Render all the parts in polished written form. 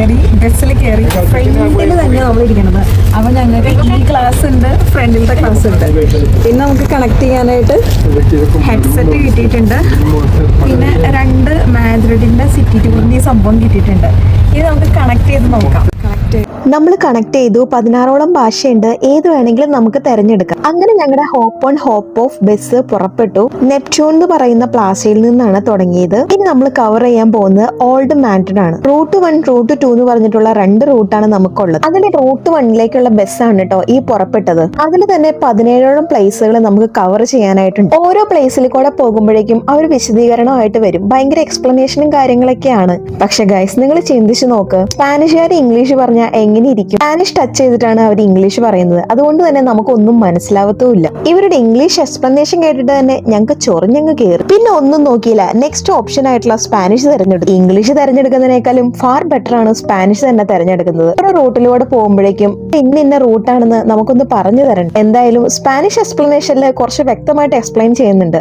കയറി, ബസ്സിൽ കയറി. ഫ്രണ്ടിൽ തന്നെ നമ്മൾ ഇരിക്കണത്. അപ്പോൾ ഞങ്ങൾക്ക് ഈ ക്ലാസ് ഉണ്ട്, ഫ്രണ്ടിലത്തെ ക്ലാസ് ഉണ്ട്. പിന്നെ നമുക്ക് കണക്ട് ചെയ്യാനായിട്ട് ഹെഡ്സെറ്റ് കിട്ടിയിട്ടുണ്ട്. പിന്നെ 2 മാദ്രിഡിൻ്റെ സിറ്റി ടൂറിൻ്റെ ഈ സംഭവം കിട്ടിയിട്ടുണ്ട്. ഇത് നമുക്ക് കണക്ട് ചെയ്ത് നോക്കാം. നമ്മൾ കണക്ട് ചെയ്തു. 16ഓളം ഭാഷയുണ്ട്, ഏത് വേണമെങ്കിലും നമുക്ക് തിരഞ്ഞെടുക്കാം. അങ്ങനെ ഞങ്ങളുടെ hop on hop off bus പുറപ്പെട്ടു. നെപ്റ്റ്യൂൺ എന്ന് പറയുന്ന പ്ലാസയിൽ നിന്നാണ് തുടങ്ങിയത്. ഇനി നമ്മൾ കവർ ചെയ്യാൻ പോകുന്നത് ഓൾഡ് മാൻഡ്രിഡ് ആണ്. റൂട്ട് 1, റൂട്ട് 2 എന്ന് പറഞ്ഞിട്ടുള്ള 2 റൂട്ടാണ് നമുക്കുള്ളത്. അതിൽ റൂട്ട് 1ലേക്കുള്ള ബസ്സാണ് കേട്ടോ ഈ പുറപ്പെട്ടത്. അതിൽ തന്നെ 17ഓളം പ്ലേസുകൾ നമുക്ക് കവർ ചെയ്യാനായിട്ടുണ്ട്. ഓരോ പ്ലേസിൽ കൂടെ പോകുമ്പോഴേക്കും അവർ വിശദീകരണമായിട്ട് വരും. ഭയങ്കര എക്സ്പ്ലനേഷനും കാര്യങ്ങളൊക്കെയാണ്. പക്ഷെ ഗൈസ്, നിങ്ങൾ ചിന്തിച്ചു നോക്ക്, സ്പാനിഷുകാർ ഇംഗ്ലീഷ് പറഞ്ഞാൽ എങ്ങനെ ഇരിക്കും? സ്പാനിഷ് ടച്ച് ചെയ്തിട്ടാണ് അവർ ഇംഗ്ലീഷ് പറയുന്നത്. അതുകൊണ്ട് തന്നെ നമുക്കൊന്നും മനസ്സിലാവത്തുമില്ല. ഇവരുടെ ഇംഗ്ലീഷ് എക്സ്പ്ലനേഷൻ കേട്ടിട്ട് തന്നെ ഞങ്ങൾക്ക് ചൊറിഞ്ഞങ്ങ് കയറി. പിന്നെ ഒന്നും നോക്കിയില്ല, നെക്സ്റ്റ് ഓപ്ഷൻ ആയിട്ടുള്ള സ്പാനിഷ് തിരഞ്ഞെടുത്തു. ഇംഗ്ലീഷ് തിരഞ്ഞെടുക്കുന്നതിനേക്കാളും ഫാർ ബെറ്റർ ആണ് സ്പാനിഷ് തന്നെ തിരഞ്ഞെടുക്കുന്നത്. ഒരു റൂട്ടിലൂടെ പോകുമ്പോഴേക്കും ഇന്ന റൂട്ടാണെന്ന് നമുക്കൊന്ന് പറഞ്ഞു തരണം. എന്തായാലും സ്പാനിഷ് എക്സ്പ്ലനേഷനിൽ കുറച്ച് വ്യക്തമായിട്ട് എക്സ്പ്ലെയിൻ ചെയ്യുന്നുണ്ട്.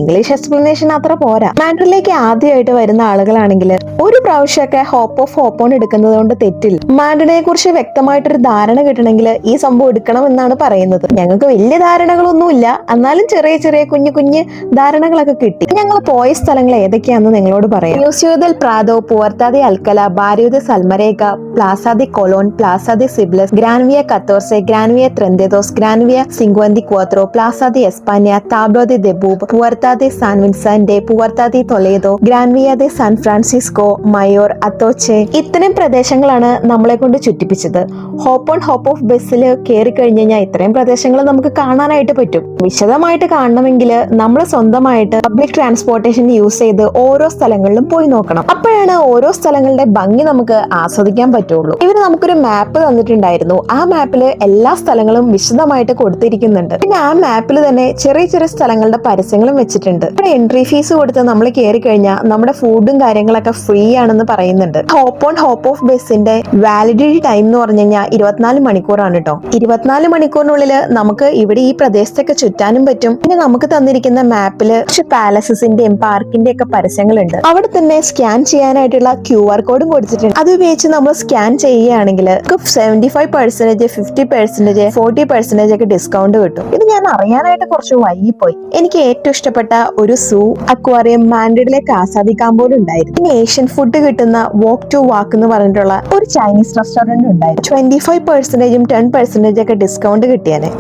ഇംഗ്ലീഷ് എക്സ്പ്ലനേഷൻ അത്ര പോരാ. മാൻഡ്രിഡിലേക്ക് ആദ്യമായിട്ട് വരുന്ന ആളുകളാണെങ്കിൽ ഒരു പ്രാവശ്യമൊക്കെ ഹോപ്പ് ഓഫ് ഹോപ്പ് ഓൺ എടുക്കുന്നത് കൊണ്ട് തെറ്റില്ല. മാൻഡ്രിഡിനെ കുറിച്ച് വ്യക്തമായിട്ടൊരു ധാരണ കിട്ടണമെങ്കിൽ ഈ സംഭവം എടുക്കണം എന്നാണ് പറയുന്നത്. ഞങ്ങൾക്ക് വലിയ ധാരണകളൊന്നുമില്ല, എന്നാലും ചെറിയ ചെറിയ കുഞ്ഞു ധാരണകളൊക്കെ കിട്ടി. ഞങ്ങൾ പോയ സ്ഥലങ്ങൾ ഏതൊക്കെയാണെന്ന് നിങ്ങളോട് പറയാം. മ്യൂസിയോ ദെൽ പ്രാദോ, പുവർത്ത ദെ അൽക്കല, ബാരിയോ ദെ സൽമരേഗ, പ്ലാസ ദെ കൊലോൺ, പ്ലാസ ദെ സിബ്ലസ്, ഗ്രാൻ വിയ 14, ഗ്രാൻ വിയ 32, ഗ്രാൻ വിയ 54, പ്ലാസ ദെ എസ്പാനിയ, താബ്ലോ ദെ ദെബൂബ്, പുവർത്ത ദെ സാൻ വിൻസെന്റ്, പുവർത്ത ദെ ടൊലേദോ, ഗ്രാൻ വിയ ദെ സാൻ ഫ്രാൻസിസ്കോ, മയോർ, അത്തോച്ചെ, ഇത്തരം പ്രദേശങ്ങളാണ് നമ്മളെ കൊണ്ട് ചുറ്റിപ്പിച്ചത്. ഹോപ്പ് ഓൺ ഹോപ്പ് ഓഫ് ബസ്സിൽ കയറി കഴിഞ്ഞ് കഴിഞ്ഞാൽ ഇത്രയും പ്രദേശങ്ങൾ നമുക്ക് കാണാനായിട്ട് പറ്റും. വിശദമായിട്ട് കാണണമെങ്കിൽ നമ്മൾ സ്വന്തമായിട്ട് പബ്ലിക് ട്രാൻസ്പോർട്ടേഷൻ യൂസ് ചെയ്ത് ഓരോ സ്ഥലങ്ങളിലും പോയി നോക്കണം. അപ്പോഴാണ് ഓരോ സ്ഥലങ്ങളുടെ ഭംഗി നമുക്ക് ആസ്വദിക്കാൻ പറ്റുള്ളൂ. ഇവർ നമുക്കൊരു മാപ്പ് തന്നിട്ടുണ്ടായിരുന്നു. ആ മാപ്പിൽ എല്ലാ സ്ഥലങ്ങളും വിശദമായിട്ട് കൊടുത്തിരിക്കുന്നുണ്ട്. പിന്നെ ആ മാപ്പിൽ തന്നെ ചെറിയ ചെറിയ സ്ഥലങ്ങളുടെ പരസ്യങ്ങളും വെച്ചിട്ടുണ്ട്. ഇവിടെ എൻട്രി ഫീസ് കൊടുത്ത് നമ്മൾ കയറി കഴിഞ്ഞാൽ നമ്മുടെ ഫുഡും കാര്യങ്ങളൊക്കെ ഫ്രീ ആണെന്ന് പറയുന്നുണ്ട്. ഹോപ്പ് ഓൺ ഹോപ്പ് ഓഫ് ബസ്സിന്റെ വാലിഡിറ്റി ടൈം എന്ന് പറഞ്ഞു കഴിഞ്ഞാൽ 24 മണിക്കൂറാണ് കേട്ടോ. 24 മണിക്കൂറിനുള്ളിൽ നമുക്ക് ഇവിടെ ഈ പ്രദേശത്തൊക്കെ ചുറ്റാനും പറ്റും. പിന്നെ നമുക്ക് തന്നിരിക്കുന്ന മാപ്പിൽ കുറച്ച് പാലസസിന്റെയും പാർക്കിന്റെ ഒക്കെ പരസ്യങ്ങളുണ്ട്. അവിടെ തന്നെ സ്കാൻ ചെയ്യാനായിട്ടുള്ള QR കോഡും കൊടുത്തിട്ടുണ്ട്. അത് ഉപയോഗിച്ച് നമ്മൾ സ്കാൻ ചെയ്യുകയാണെങ്കിൽ 75%, 50%, 40% ഒക്കെ ഡിസ്കൗണ്ട് കിട്ടും. ഇത് ഞാൻ അറിയാനായിട്ട് കുറച്ച് വൈകിപ്പോയി. എനിക്ക് ഏറ്റവും ഇഷ്ടപ്പെട്ട ഒരു സൂ അക്വാറിയം മാൻഡ്രിഡിലെ കാസാദി കാമ്പോയിൽ ഉണ്ടായിരുന്നു. പിന്നെ ഏഷ്യൻ ഫുഡ് കിട്ടുന്ന വോക്ക് ടു വാക്ക് എന്ന് പറഞ്ഞിട്ടുള്ള ഒരു ചൈനീസ് റെസ്റ്റോറന്റ് ഉണ്ടായിരുന്നു. 25%, 10% ഒക്കെ ഡിസ്കൗണ്ട് കിട്ടിയാനെ.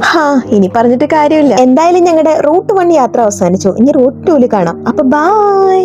ഇനി പറഞ്ഞിട്ട് കാര്യമില്ല. എന്തായാലും ഞങ്ങളുടെ റൂട്ട് 1 യാത്ര അവസാനിച്ചു. ഇനി റൂട്ട് 2 കാണാം. അപ്പൊ ബൈ.